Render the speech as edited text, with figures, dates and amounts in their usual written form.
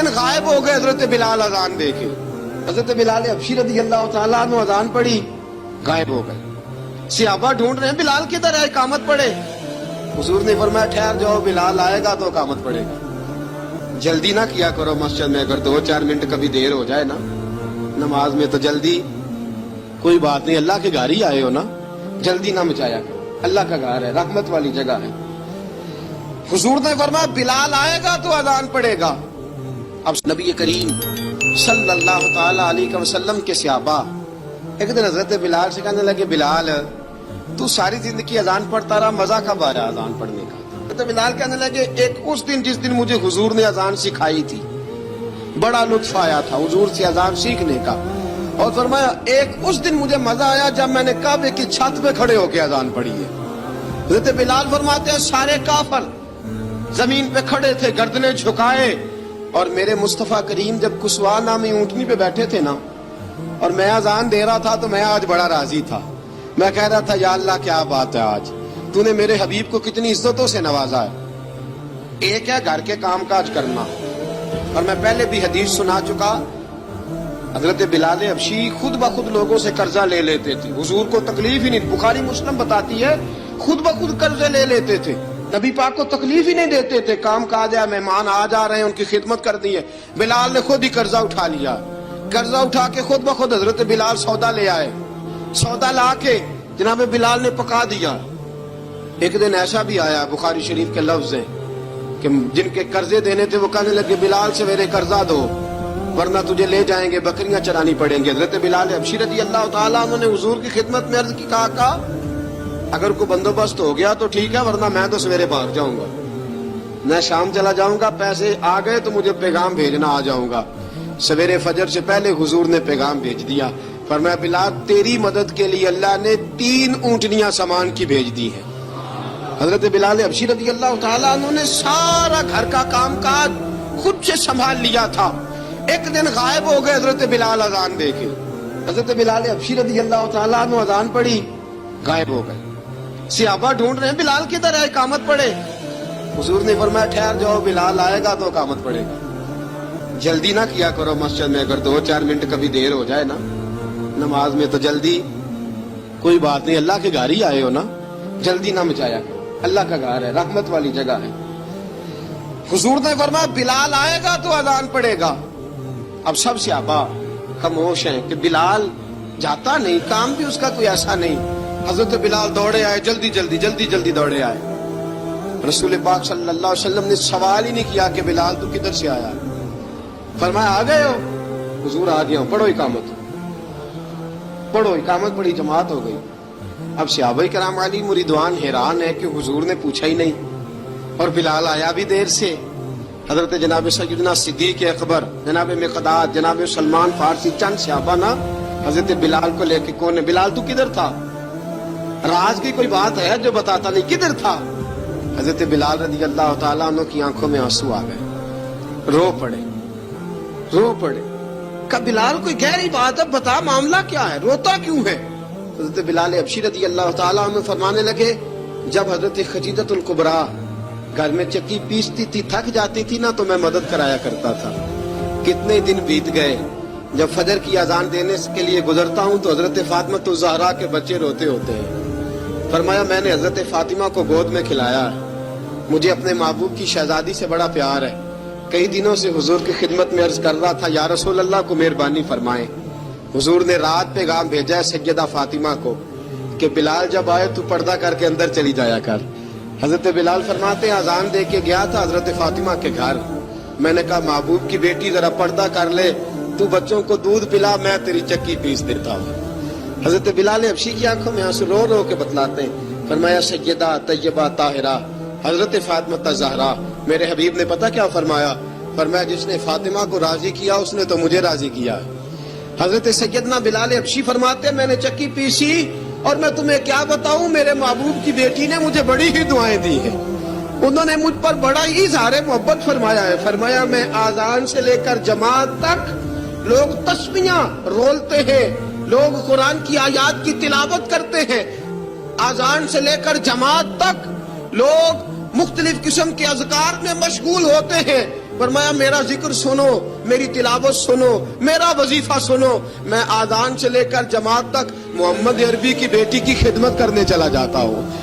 دن غائب ہو گئے حضرت بلال اذان دے کے. حضرت بلال حبشی رضی اللہ تعالیٰ عنہ اذان پڑھی, غائب ہو گئے. صحابہ ڈھونڈ رہے ہیں بلال کدھر ہے, اقامت پڑھے. حضور نے فرمایا ٹھہر جاؤ, بلال آئے گا تو اقامت پڑھے گا. جلدی نہ کیا کرو مسجد میں, اگر 2-4 منٹ کبھی دیر ہو جائے نا نماز میں تو جلدی, کوئی بات نہیں, اللہ کے گھر ہی آئے ہو نا, جلدی نہ مچایا کرو, اللہ کا گھر ہے, رحمت والی جگہ ہے. حضور نے فرمایا بلال آئے گا تو اذان پڑھے گا. اب نبی کریم صلی اللہ تعالی علیہ وسلم کے صحابہ ایک دن حضرت بلال سے کہنے لگے, بلال تو ساری زندگی اذان پڑھتا رہا, مزہ کب آ رہا اذان پڑھنے کا؟ حضرت بلال کہنے لگے, ایک اس دن جس دن مجھے حضور نے اذان سکھائی تھی, بڑا لطف آیا تھا حضور سے اذان سیکھنے کا. اور فرمایا ایک اس دن مجھے مزہ آیا جب میں نے کعبے کی چھت پہ کھڑے ہو کے اذان پڑھی ہے. حضرت بلال فرماتے ہیں سارے کافر زمین پہ کھڑے تھے, گردنیں جھکائے, اور میرے مصطفیٰ کریم جب کسوا نامی اونٹنی پہ بیٹھے تھے نا, اور میں اذان دے رہا تھا تو میں آج بڑا راضی تھا. میں کہہ رہا تھا یا اللہ کیا بات ہے, آج تو نے میرے حبیب کو کتنی عزتوں سے نوازا ہے. ایک ہے گھر کے کام کاج کرنا, اور میں پہلے بھی حدیث سنا چکا, حضرت بلال حبشی خود بخود لوگوں سے قرضہ لے لیتے تھے, حضور کو تکلیف ہی نہیں. بخاری مسلم بتاتی ہے خود بخود قرضے لے لیتے تھے, نبی پاک کو تکلیف ہی نہیں دیتے تھے. کام کاج ہے, مہمان آ جا رہے ہیں, ان کی خدمت کرنی ہے. بلال نے خود ہی قرضہ اٹھا لیا, قرضہ اٹھا کے خود بخود حضرت بلال سودا لے آئے, سودا لا کے جناب بلال نے پکا دیا. ایک دن ایسا بھی آیا, بخاری شریف کے لفظ ہیں کہ جن کے قرضے دینے تھے وہ کہنے لگے بلال سے میرے قرضہ دو ورنہ تجھے لے جائیں گے, بکریاں چرانی پڑیں گے. حضرت بلال حبشی رضی اللہ تعالیٰ عنہ نے حضور کی خدمت میں عرض کی, کہا اگر کوئی بندوبست ہو گیا تو ٹھیک ہے, ورنہ میں تو سویرے بھاگ جاؤں گا, میں شام چلا جاؤں گا, پیسے آ گئے تو مجھے پیغام بھیجنا, آ جاؤں گا. سویرے فجر سے پہلے حضور نے پیغام بھیج دیا. فرمایا بلال تیری مدد کے لیے اللہ نے 3 اونٹنیاں سامان کی بھیج دی ہیں. حضرت بلال حبشی رضی اللہ تعالیٰ عنہ نے سارا گھر کا کام کاج خود سے سنبھال لیا تھا. ایک دن غائب ہو گئے حضرت بلال اذان دے کے. حضرت بلال حبشی رضی اللہ تعالیٰ عنہ اذان پڑھی, غائب ہو گئے. صحابہ ڈھونڈ رہے ہیں بلال کدھر ہے, اقامت پڑھے. حضور نے فرمایا ٹھہر جاؤ, بلال آئے گا تو اقامت پڑھے گا. جلدی نہ کیا کرو مسجد میں, اگر 2-4 منٹ کبھی دیر ہو جائے نا نماز میں تو جلدی, کوئی بات نہیں, اللہ کے گھر ہی آئے ہو نا, جلدی نہ مچایا کرو, اللہ کا گھر ہے, رحمت والی جگہ ہے. حضور نے فرمایا بلال آئے گا تو اذان پڑھے گا. اب سب صحابہ خاموش ہیں کہ بلال جاتا نہیں, کام بھی اس کا کوئی ایسا نہیں. حضرت بلال دوڑے آئے, جلدی جلدی جلدی جلدی دوڑے آئے. رسول پاک صلی اللہ علیہ وسلم نے سوال ہی نہیں کیا کہ بلال تو کدھر سے آیا, فرمایا آ گئے ہو. حضور آ گیا ہوں, پڑھو اقامت, پڑھو اقامت پڑھی, جماعت ہو گئی. اب صحابہ کرام علی مریدوان حیران ہے کہ حضور نے پوچھا ہی نہیں, اور بلال آیا بھی دیر سے. حضرت جناب سیدنا صدیق اکبر, جناب مقداد, جناب سلمان فارسی, چند صحابہ نا حضرت بلال کو لے کے, کون ہے بلال تو کدھر تھا, راز کی کوئی بات ہے جو بتاتا نہیں, کدھر تھا. حضرت بلال رضی اللہ تعالیٰ عنہ کی آنکھوں میں آنسو آ گئے, رو پڑے, رو پڑے. کہ بلال کوئی گہری بات ہے, بتا معاملہ کیا ہے, روتا کیوں ہے. حضرت بلال حبشی رضی اللہ تعالیٰ عنہ فرمانے لگے, جب حضرت خدیجہ الکبریٰ گھر میں چکی پیستی تھی, تھک جاتی تھی نا, تو میں مدد کرایا کرتا تھا. کتنے دن بیت گئے, جب فجر کی اذان دینے کے لیے گزرتا ہوں تو حضرت فاطمہ الزہرا کے بچے روتے ہوتے ہیں. فرمایا میں نے حضرت فاطمہ کو گود میں کھلایا, مجھے اپنے محبوب کی شہزادی سے بڑا پیار ہے. کئی دنوں سے حضور کی خدمت میں عرض کر رہا تھا یا رسول اللہ کو مہربانی فرمائیں. حضور نے رات پیغام بھیجا ہے سیدہ فاطمہ کو کہ بلال جب آئے تو پردہ کر کے اندر چلی جایا کر. حضرت بلال فرماتے ہیں اذان دے کے گیا تھا حضرت فاطمہ کے گھر, میں نے کہا محبوب کی بیٹی ذرا پردہ کر لے, تو بچوں کو دودھ پلا, میں تیری چکی پیس دیتا ہوں. حضرت بلال حبشی کی آنکھوں میں آنسو رو رو کے بتلاتے ہیں. فرمایا سیدہ طیبہ طاہرہ حضرت فاطمہ الزہرا, میرے حبیب نے پتہ کیا فرمایا, فرمایا جس نے فاطمہ کو راضی کیا اس نے تو مجھے راضی کیا. حضرت سیدنا بلال حبشی فرماتے ہیں میں نے چکی پیسی, اور میں تمہیں کیا بتاؤں, میرے محبوب کی بیٹی نے مجھے بڑی ہی دعائیں دی ہیں, انہوں نے مجھ پر بڑا ہی اظہار محبت فرمایا ہے. فرمایا میں آذان سے لے کر جماعت تک لوگ تسبیحاں رولتے ہیں, لوگ قرآن کی آیات کی تلاوت کرتے ہیں, آذان سے لے کر جماعت تک لوگ مختلف قسم کے اذکار میں مشغول ہوتے ہیں, فرمایا میرا ذکر سنو، میری تلاوت سنو، میرا وظیفہ سنو، میں آذان سے لے کر جماعت تک محمد عربی کی بیٹی کی خدمت کرنے چلا جاتا ہوں.